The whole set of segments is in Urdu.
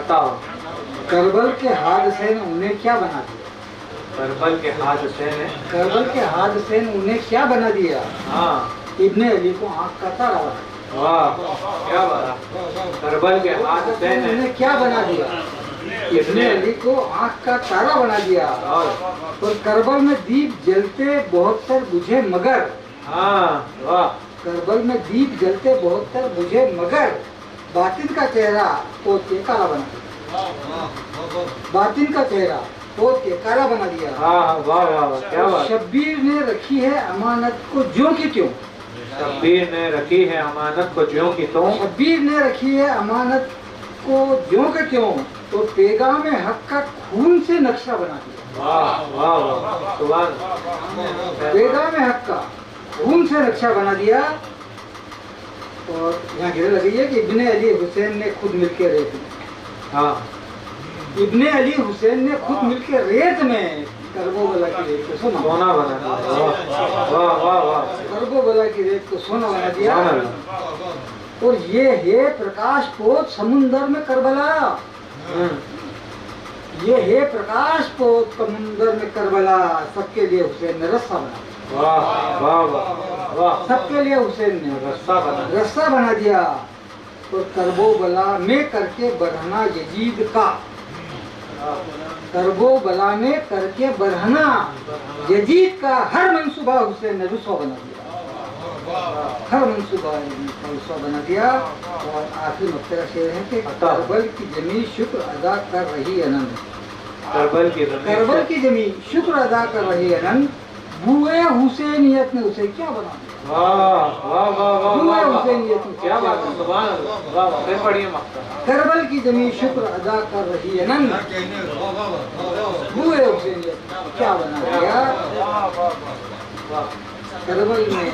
بتاؤ کربل کے حادثے نے انہیں کیا بنا دیا؟ کربل کے حادثے نے کربل کے حادثے نے انہیں کیا بنا دیا؟ ہاں ابن علی کو آنکھ کا تارا بنا دیا۔ واہ کیا بات، کربل کے حادثے نے انہیں کیا بنا دیا؟ ابن علی کو آنکھ کا تارا بنا دیا۔ اور کربل میں دیپ جلتے 72 بجھے مگر، ہاں واہ کربل میں دیپ جلتے 72 بجھے مگر باطن کا چہرہ پوت کے کالا بنا دیا۔ باطن کا چہرہ پوت کے کالا بنا دیا۔ ہاں واہ واہ واہ کیا بات، شبیر نے رکھی ہے امانت کو جوں کی تیوں، شبیر نے رکھی ہے امانت کو جوں کی توں، شبیر نے رکھی ہے امانت کو جوں کے تیوں، تو پیغام حق کا خون سے نقشہ بنا دیا۔ واہ واہ واہ سبحان، پیغام حق کا خون سے نقشہ بنا دیا۔ اور یہاں گرے لگی ہے کہ ابن علی حسین نے خود مل کے ریت میں، ہاں ابن علی حسین نے خود مل کے ریت میں کربو بلا کی ریت کو سونا سونا بنا دیا، واہ واہ واہ واہ کربو بلا کی ریت کو سونا بنا دیا۔ سبحان اللہ۔ اور یہ ہے پرکاش پوت سمندر میں کربلا، یہ ہے پرکاش پوت سمندر میں کربلا، سب کے لیے حسین نے رسہ بنا دیا، واہ واہ واہ واہ سب کے لیے حسین نے رستہ بنا، رسہ بنا دیا۔ اور کربو بلا میں کر کے برہنا یزید کا، کربو بلا میں کر کے برہنا یزید کا ہر منصوبہ حسین نے رسوا بنا دیا، ہر منصوبہ رسوا بنا دیا۔ اور آخری نقطہ کا شعر ہے کہ کربل کی جمی شکر ادا کر رہی انن، کربل کی زمین کربل کی جمی شکر ادا کر رہی انن، بوئے حسینیت نے اسے کیا بنا دیا، واہ واہ واہ واہ بوئے واہ حسینیت نے کیا بات ہے، سبحان اللہ، واہ واہ پھر پڑھیے مقطع، کربل کی جمی شکر ادا کر رہی انن، بوئے حسینیت نے کیا بنا دیا۔ کربل میں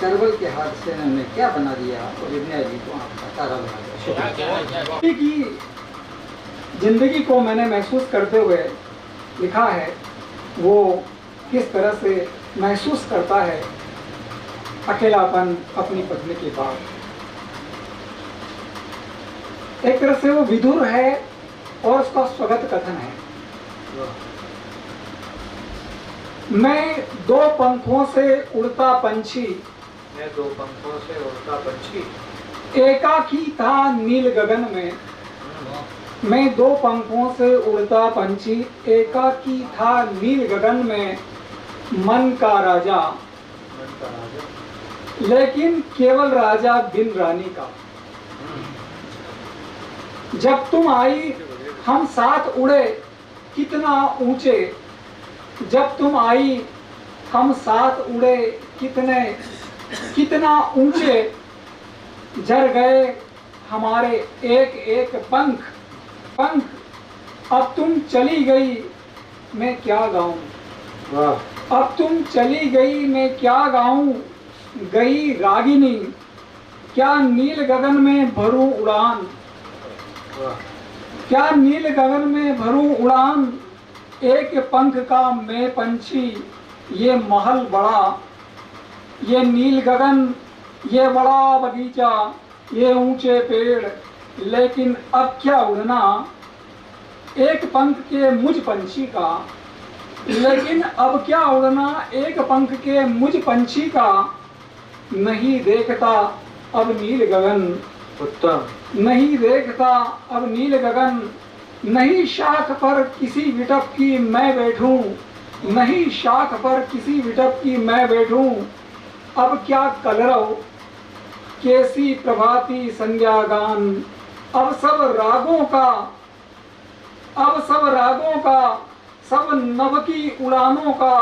کربل کے حادثے نے انہیں کیا بنا دیا، اور ابن علی کو آنکھ کا تارا بنا دیا۔ کی زندگی کو میں نے محسوس کرتے ہوئے لکھا ہے، وہ کس طرح سے محسوس کرتا ہے اکیلاپن اپنی پتنی کے بعد۔ ایک طرح سے وہ ودور ہے اور اس کا سوگت کتھن ہے، میں دو پنکھوں سے اڑتا پنچھی، میں دو پنکھوں سے اڑتا پنچھی، ایکاکی تھا نیل گگن میں، میں دو پنکھوں سے اڑتا پنچھی، ایکاکی تھا نیل گگن میں، من کا راجا من کا راجا، لیکن کیول راجا بن رانی کا۔ جب تم آئی ہم ساتھ اڑے کتنا اونچے، جب تم آئی ہم ساتھ اڑے کتنا اونچے، جھر گئے ہمارے ایک ایک پنکھ، اب تم چلی گئی میں کیا گاؤں، واہ اب تم چلی گئی میں کیا گاؤں، گئی راگنی کیا نیل گگن میں بھروں اڑان، واہ کیا نیل گگن میں بھروں اڑان، ایک پنکھ کا میں پنچھی، یہ محل بڑا، یہ نیل گگن، یہ بڑا باغیچہ، یہ اونچے پیڑ، لیکن اب کیا اڑنا ایک پنکھ کے مجھ پنچھی کا، لیکن اب کیا اڑنا ایک پنکھ کے مجھ پنچھی کا، نہیں دیکھتا اب نیل گگن، اتم، نہیں دیکھتا اب نیل گگن، نہیں شاخ پر کسی وٹپ کی میں بیٹھوں، نہیں شاخ پر کسی وٹپ کی میں بیٹھوں، اب کیا کلرو کیسی پربھاتی سنجا گان، اب سب راگوں کا سب نو کی اڑانوں کا،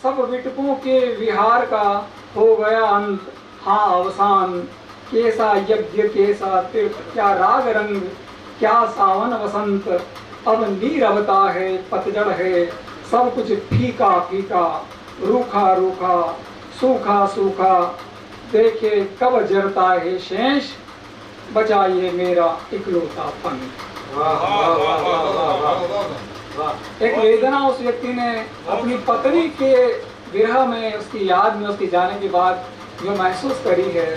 سب وٹپوں کے وہار کا ہو گیا انت، ہاں اوسان، کیسا یجఞ کیسا ترت، کیا راگ رنگ کیا ساون وسنت، اب نیربتا ہے پتجڑ ہے، سب کچھ پھیکا پھیکا، روکھا روکھا، سوکھا سوکھا، دیکھے کب جرتا ہے شیش، بچا یہ میرا اکلوتا پن۔ ایک ویدنا اس ویکتی نے اپنی پتنی کے برہ میں، اس کی یاد میں، اس کی جانے کے بعد جو محسوس کری ہے،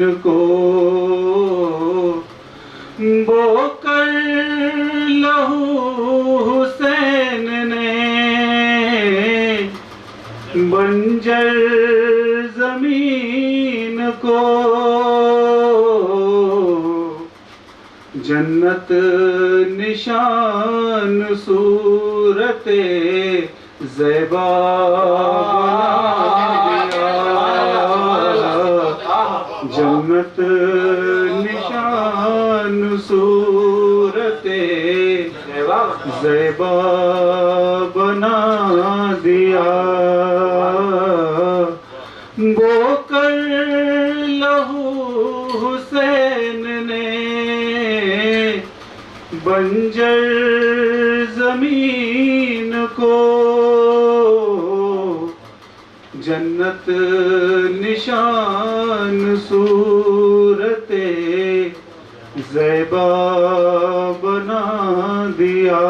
زمین کو بو کر لہو حسین نے بنجر زمین کو جنت نشان صورت زیبا جنت نشان صورت زیبا بنا دیا بو کر لہو حسین نے بنجر زمین کو جنت نشان صورت زیبا بنا دیا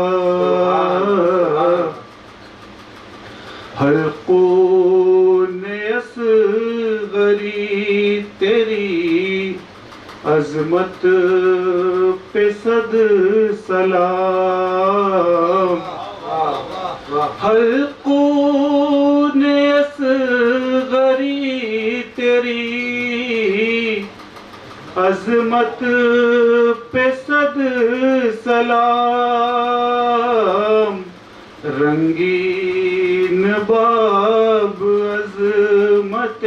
حلقون اصغری تیری عظمت پہ صد سلام حلقون اصغری تیری عظمت پہ صد سلام رنگین باب عظمت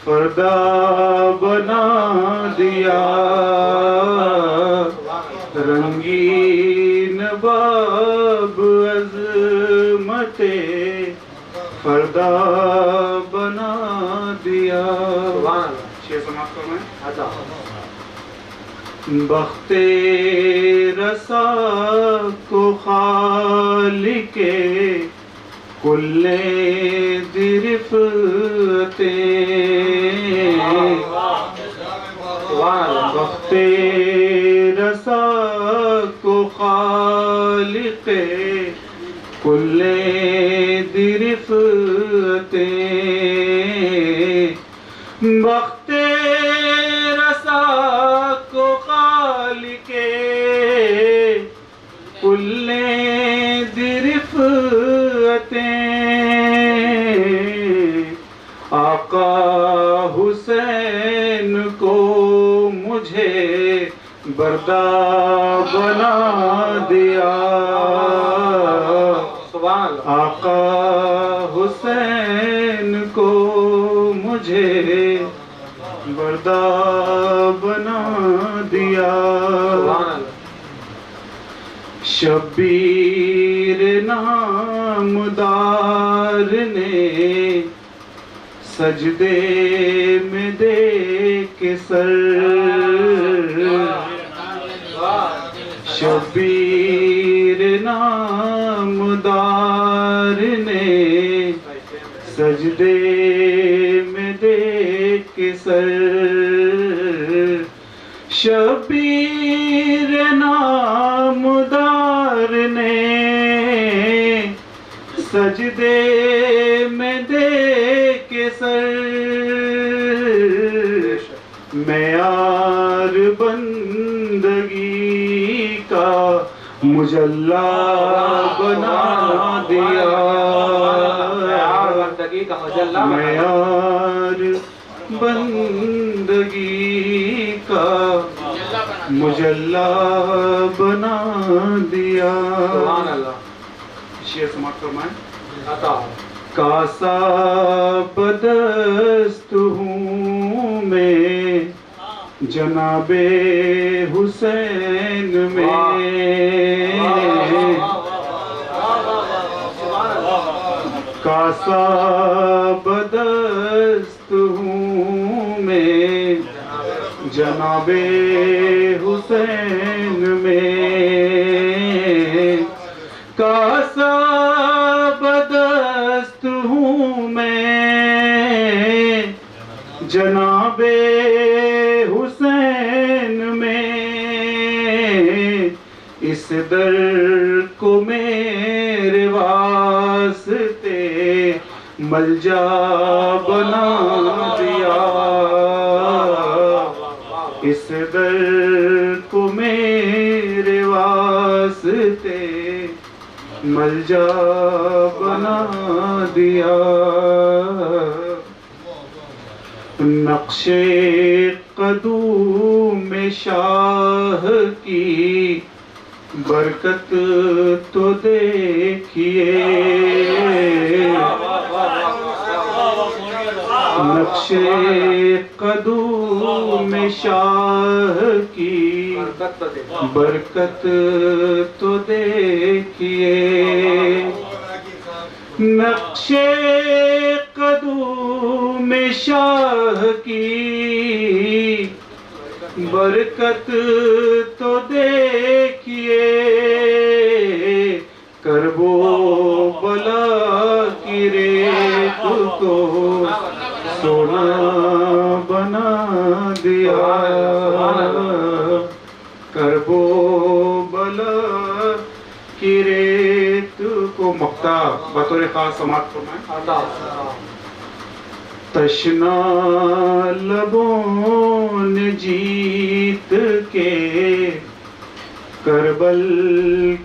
فردا بنا دیا رنگین باب عظمت فردا بنا دیا بخت رسا کو خالق کل درفتیں بخت رسا کو خالق کل درفتیں بخت رسا کو خالق کل درفتیں آقا حسین کو مجھے بردا بنا دیا آقا حسین کو مجھے بردا بنا دیا شبیر نامدار نے سجدے میں دے کے سر شبیر نامدار نے سجدے میں دے کے سر شبیر نامدار نے سجدے میں دے کے سر معیار بندگی کا مجلا بنا دیا معیار بندگی کا مجلا بنا دیا شعر سماعت فرمائیں کاسا بدست ہوں میں جناب حسین میں کاسا بدست ہوں میں جناب حسین میں کاسا بدست ہوں میں جناب حسین میں اس در کو میرے واسطے ملجا بنا دیا اس در کو میرے واسطے ملجا بنا دیا، نقش قدوم شاہ کی برکت تو دیکھیے، نقش قدوم شاہ کی برکت تو دیکھیے، نقش قدوم شاہ کی برکت تو دیکھیے، کرب و بلا کی ریت کو سونا بنا دیا، کرب و بلا کی ریت کو مقطع بطور خاص سماعت فرمائیں۔ تشنا لبوں نے جیت کے کربل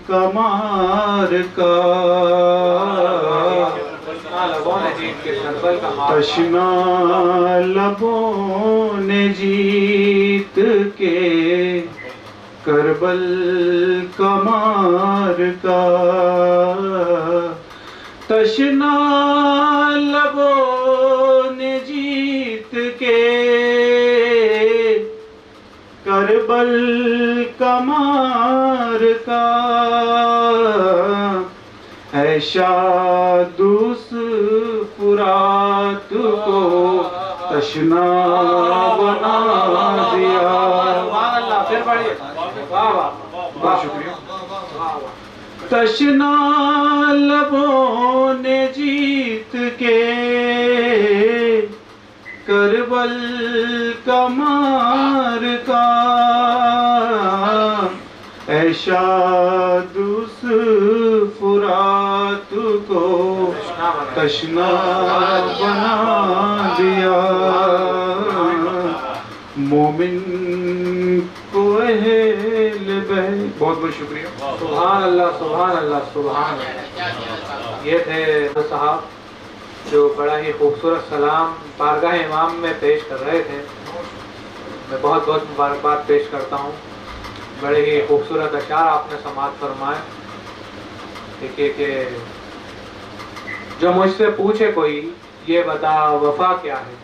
کا مار کا، تشنا لبوں نے جیت کے کربل کا مار کا، تشنا لبوں نے جیت کے کربل کا مار کا، اے شاد اس فرات کو تشنا بنا دیا۔ پھر پڑھیے، بہت شکریہ۔ تشنا لبوں نے جیت کے کربل کا مار کا، اے شاد اس فرات کو تشنا بنا دیا، مومن کو اہل بیت۔ بہت بہت شکریہ۔ سبحان اللہ، سبحان اللہ، سبحان اللہ۔ یہ تھے صاحب جو بڑا ہی خوبصورت سلام بارگاہ امام میں پیش کر رہے تھے۔ میں بہت بہت مبارکباد پیش کرتا ہوں، بڑے ہی خوبصورت اشعار آپ نے سماعت فرمائے۔ دیکھیے کہ جو مجھ سے پوچھے کوئی یہ بتا وفا کیا ہے،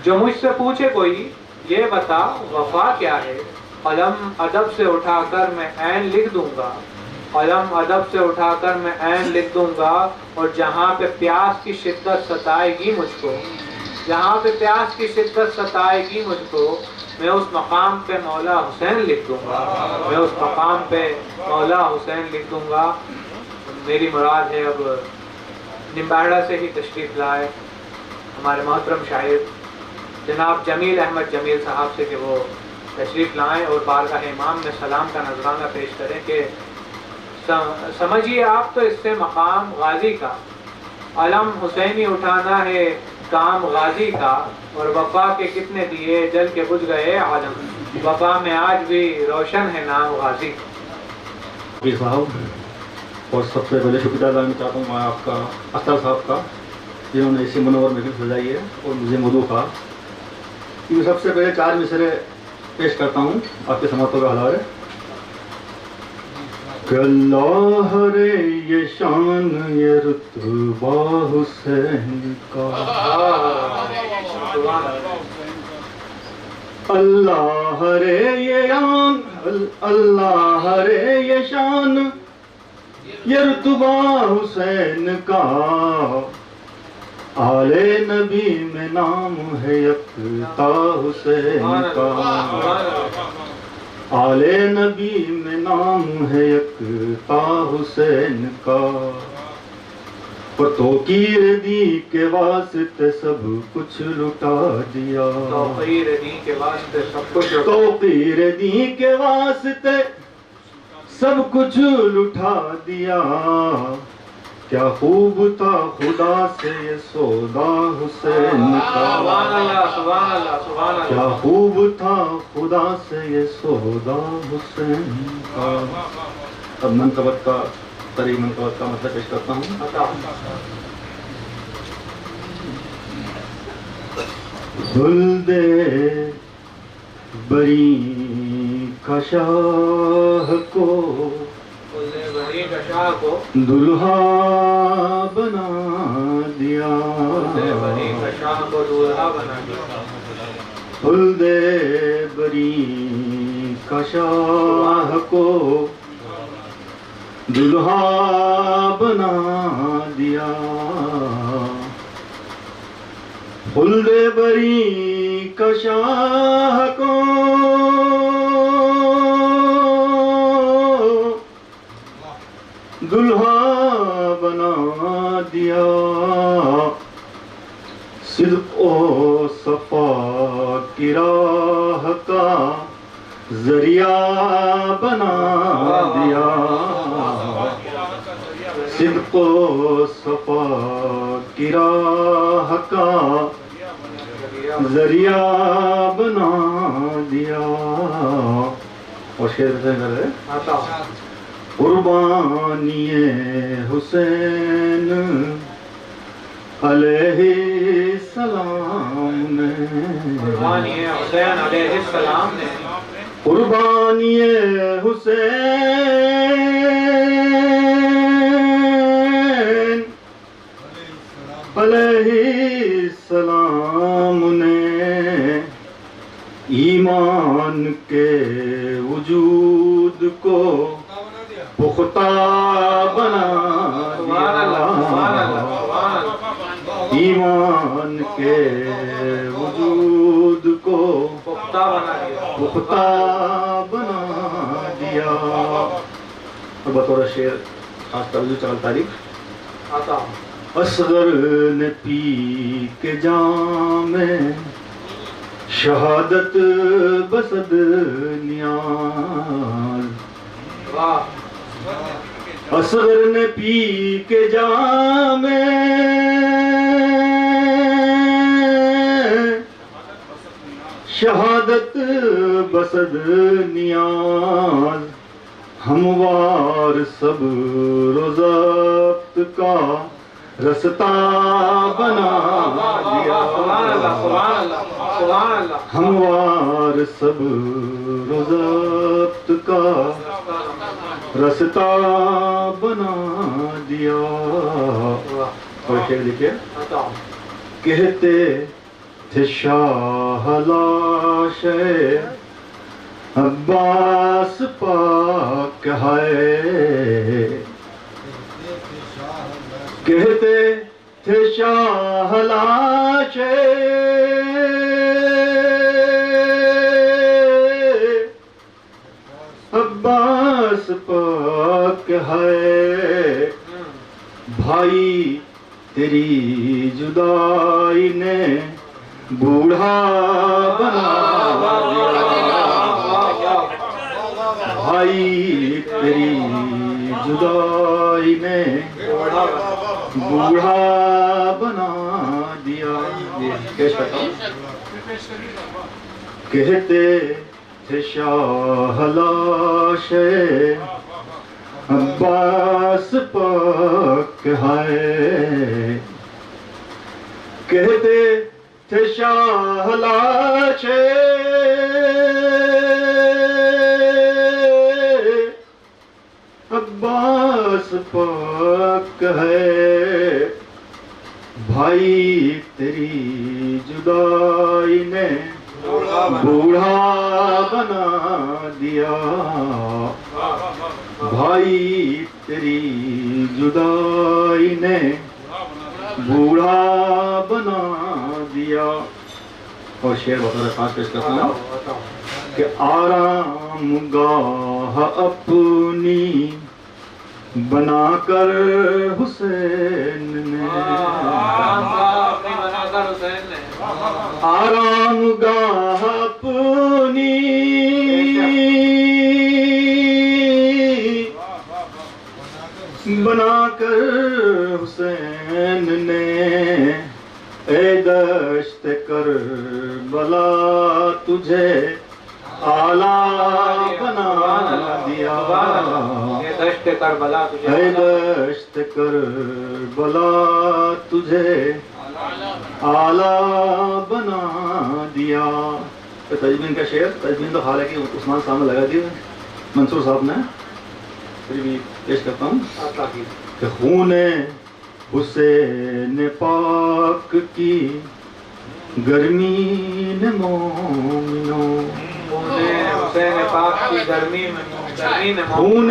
جو مجھ سے پوچھے کوئی یہ بتا وفا کیا ہے، قلم ادب سے اٹھا کر میں عین لکھ دوں گا، قلم ادب سے اٹھا کر میں عین لکھ دوں گا، اور جہاں پہ پیاس کی شدت ستائے گی مجھ کو، جہاں پہ پیاس کی شدت ستائے گی مجھ کو، میں اس مقام پہ مولا حسین لکھ دوں گا، میں اس مقام پہ مولا حسین لکھ دوں گا۔ میری مراد ہے اب نمباڑا سے ہی تشریف لائے ہمارے محترم شاعر جناب جمیل احمد جمیل صاحب سے کہ وہ تشریف لائیں اور بارگاہ امام میں سلام کا نذرانہ پیش کریں کہ سمجھیے آپ تو اس سے مقام غازی کا، علم حسینی اٹھانا ہے کام غازی کا، اور وفا کے کتنے دیے جل کے بجھ گئے عالم، وفا میں آج بھی روشن ہے نام غازی۔ صاحب، اور سب سے پہلے شکریہ ادا کرنا چاہتا ہوں میں آپ کا اختر صاحب کا، جنہوں نے اسی منور محفل سجائی ہے اور مجھے مدعو کہا۔ میں سب سے پہلے 4 مصرے پیش کرتا ہوں آپ کے سماعتوں کا حوالے۔ کہ اللہ رے یہ شان یہ رتبہ حسین کا، اللہ رے یہ شان، اللہ رے یہ شان یہ رتبہ حسین کا، آل نبی میں نام ہے یکتا حسین کا، آل نبی میں نام ہے یکتا حسین کا، اور توقیر دی کے واسطے سب کچھ لٹا دیا، توقیر دی کے واسطے سب کچھ، توقیر دی کے واسطے سب کچھ لٹا دیا، کیا خوب تھا خدا سے یہ سودا حسین کا، سبحان اللہ سبحان اللہ سبحان کیا اللہ. خوب تھا خدا سے یہ سودا حسین کا. اب منقبت کا طریق منقبت کا مطلب پیش کرتا ہوں. عطا. خلد بری کا شاہ کو بری کا شاہ کو دلہا بنا دیا، بری کا شاہ کو دولہا بنا دیا. خلد بری کا شاہ کو دلہا بنا دیا، خلد بری کا شاہ کو دلہا بنا دیا، صدق و صفا کی راہ کا ذریعہ بنا دیا، صدق و صفا کی راہ کا ذریعہ بنا دیا. اور شعر سے کر رہے عطا. قربانی حسین علیہ السلام نے، قربانی حسین علیہ السلام نے، قربانی حسین علیہ السلام نے ایمان کے وجود کو پختہ بنا سبحان اللہ سبحان اللہ دیا، سبحان اللہ. ایمان کے وجود کو پختہ بنا دیا. پختہ بنا دیا. بطور شعر خاص توجہ چال تاریخ. عطا. اصغر نے پی کے جام شہادت بسد نیاز، واہ. اصغر نے پی کے جام شہادت بسد نیاز، ہموار صبر و ضبط کا رستہ بنا دیا، سبحان اللہ سبحان اللہ سبحان اللہ. ہموار صبر و ضبط کا رستہ بنا دیا. اور شعر دیکھیے. عطا. کہتے تھے شاہ لاش عباس پاک ہے، کہتے تھے شاہ لاش عباس پاک ہے، بھائی تیری جدائی نے بوڑھا بنا دیا، بھائی تیری جدائی نے بوڑھا بنا دیا. کہتے تھے شاہ لاش عباس پاک ہے، کہتے تھے شاہ لاش عباس پاک ہے، بھائی تیری جدائی نے بوڑھا بنا دیا، بھائی تیری جدائی نے بوڑھا بنا دیا. اور شعر بطور خاص پیش کرتا ہوں کہ آرام گاہ اپنی بنا کر حسین نے، آرام گاہ اپنی بنا کر حسین نے اے دشت کربلا تجھے اعلیٰ بنا دیا، یہ دشت کربلا تجھے اے دشت کربلا تجھے اعلیٰ بنا دیا۔ تجمین کا شعر، تجمین تو حالانکہ عثمان صاحب نے لگا دیا، منصور صاحب نے، پھر بھی پیش کرتا ہوں کہ خون حسین پاک کی گرمی نے مومنوں، حسین پاک کی گرمی نے خون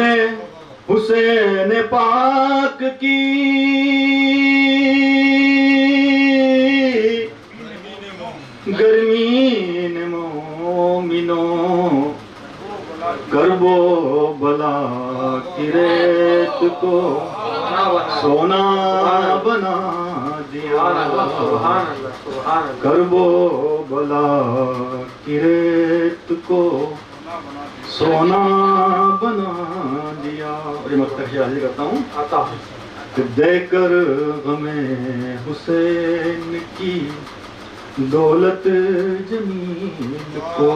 حسین پاک کی گرمی نے مومنوں، کرب و بلا کی ریت کو سونا بنا دیا، کرب و بلا کی ریت کو سونا بنا دیا۔ اور یہ مقطع حاضر کرتا ہوں کہ دے کر غم حسین کی دولت جمیل کو،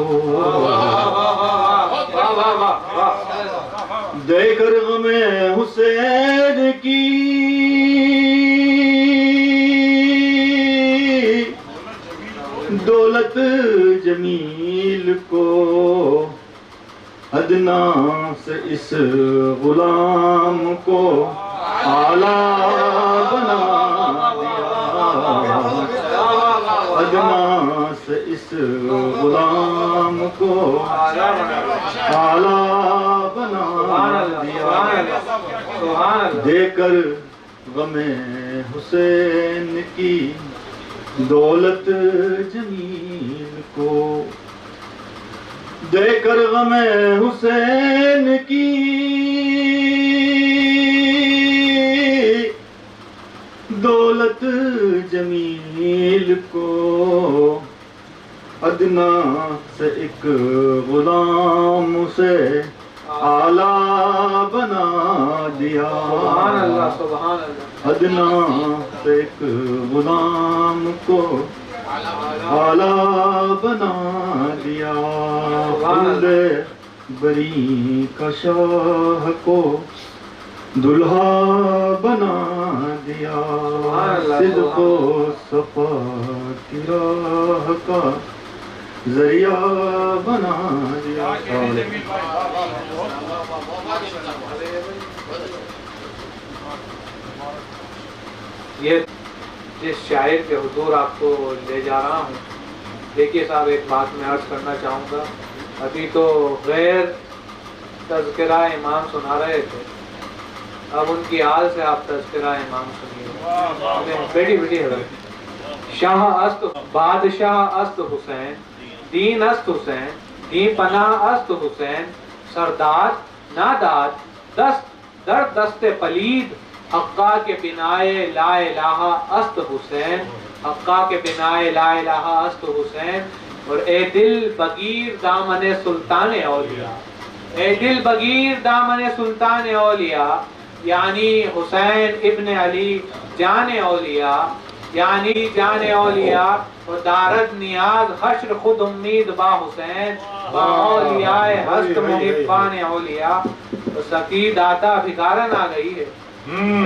دے کر غم حسین کی دولت جمیل کو، ادنا سے اس غلام کو اعلیٰ بنا دیا، ادنا سے اس غلام کو اعلیٰ بنا دیا، دے کر غم حسین کی دولت جمیل کو، دے کر غم حسین کی دولت جمیل کو، ادنا سے ایک غلام سے اعلیٰ بنا دیا، ادنا سے ایک غلام کو اعلیٰ بنا دیا، خلد بری کا شاہ کو دلہا بنا دیا، صدق و صفا کی راہ کا ذریعہ بنا دیا۔ یہ جس شاعر کے حضور آپ کو لے جا رہا ہوں، دیکھیے صاحب ایک بات میں عرض کرنا چاہوں گا، ابھی تو غیر تذکرہ امام سنا رہے تھے، اب ان کی حال سے آپ تذکرہ امام سنیے، بیٹی بیٹی حضرت، شاہ است بادشاہ است حسین، دین است حسین، دین پناہ است حسین، سرداد ناداد دست در دست پلید، حقا کے بنائے لا الہ است حسین، حقا کے بنائے لا الہ است حسین، اور اے دل بگیر دامن سلطان اولیاء، اے دل بگیر دامن سلطان اولیاء، یعنی حسین ابن علی جان اولیاء، یعنی جان اولیاء، اور دارد نیاز حشر خود امید با حسین، با اولیاء ہست محبان اولیاء۔ سکی داتا بھکارن آ گئی ہے،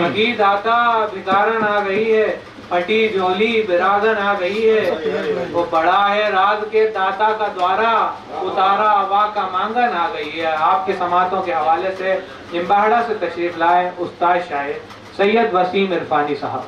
سکی داتا بھکارن آ گئی ہے، پھٹی جولی براگن آ گئی ہے، وہ بڑا ہے راز کے داتا کا دوارا، اتارا ہوا کا مانگن آ گئی ہے۔ آپ کے سماعتوں کے حوالے سے امباہڑا سے تشریف لائے استاد شاعر سید وسیم عرفانی صاحب۔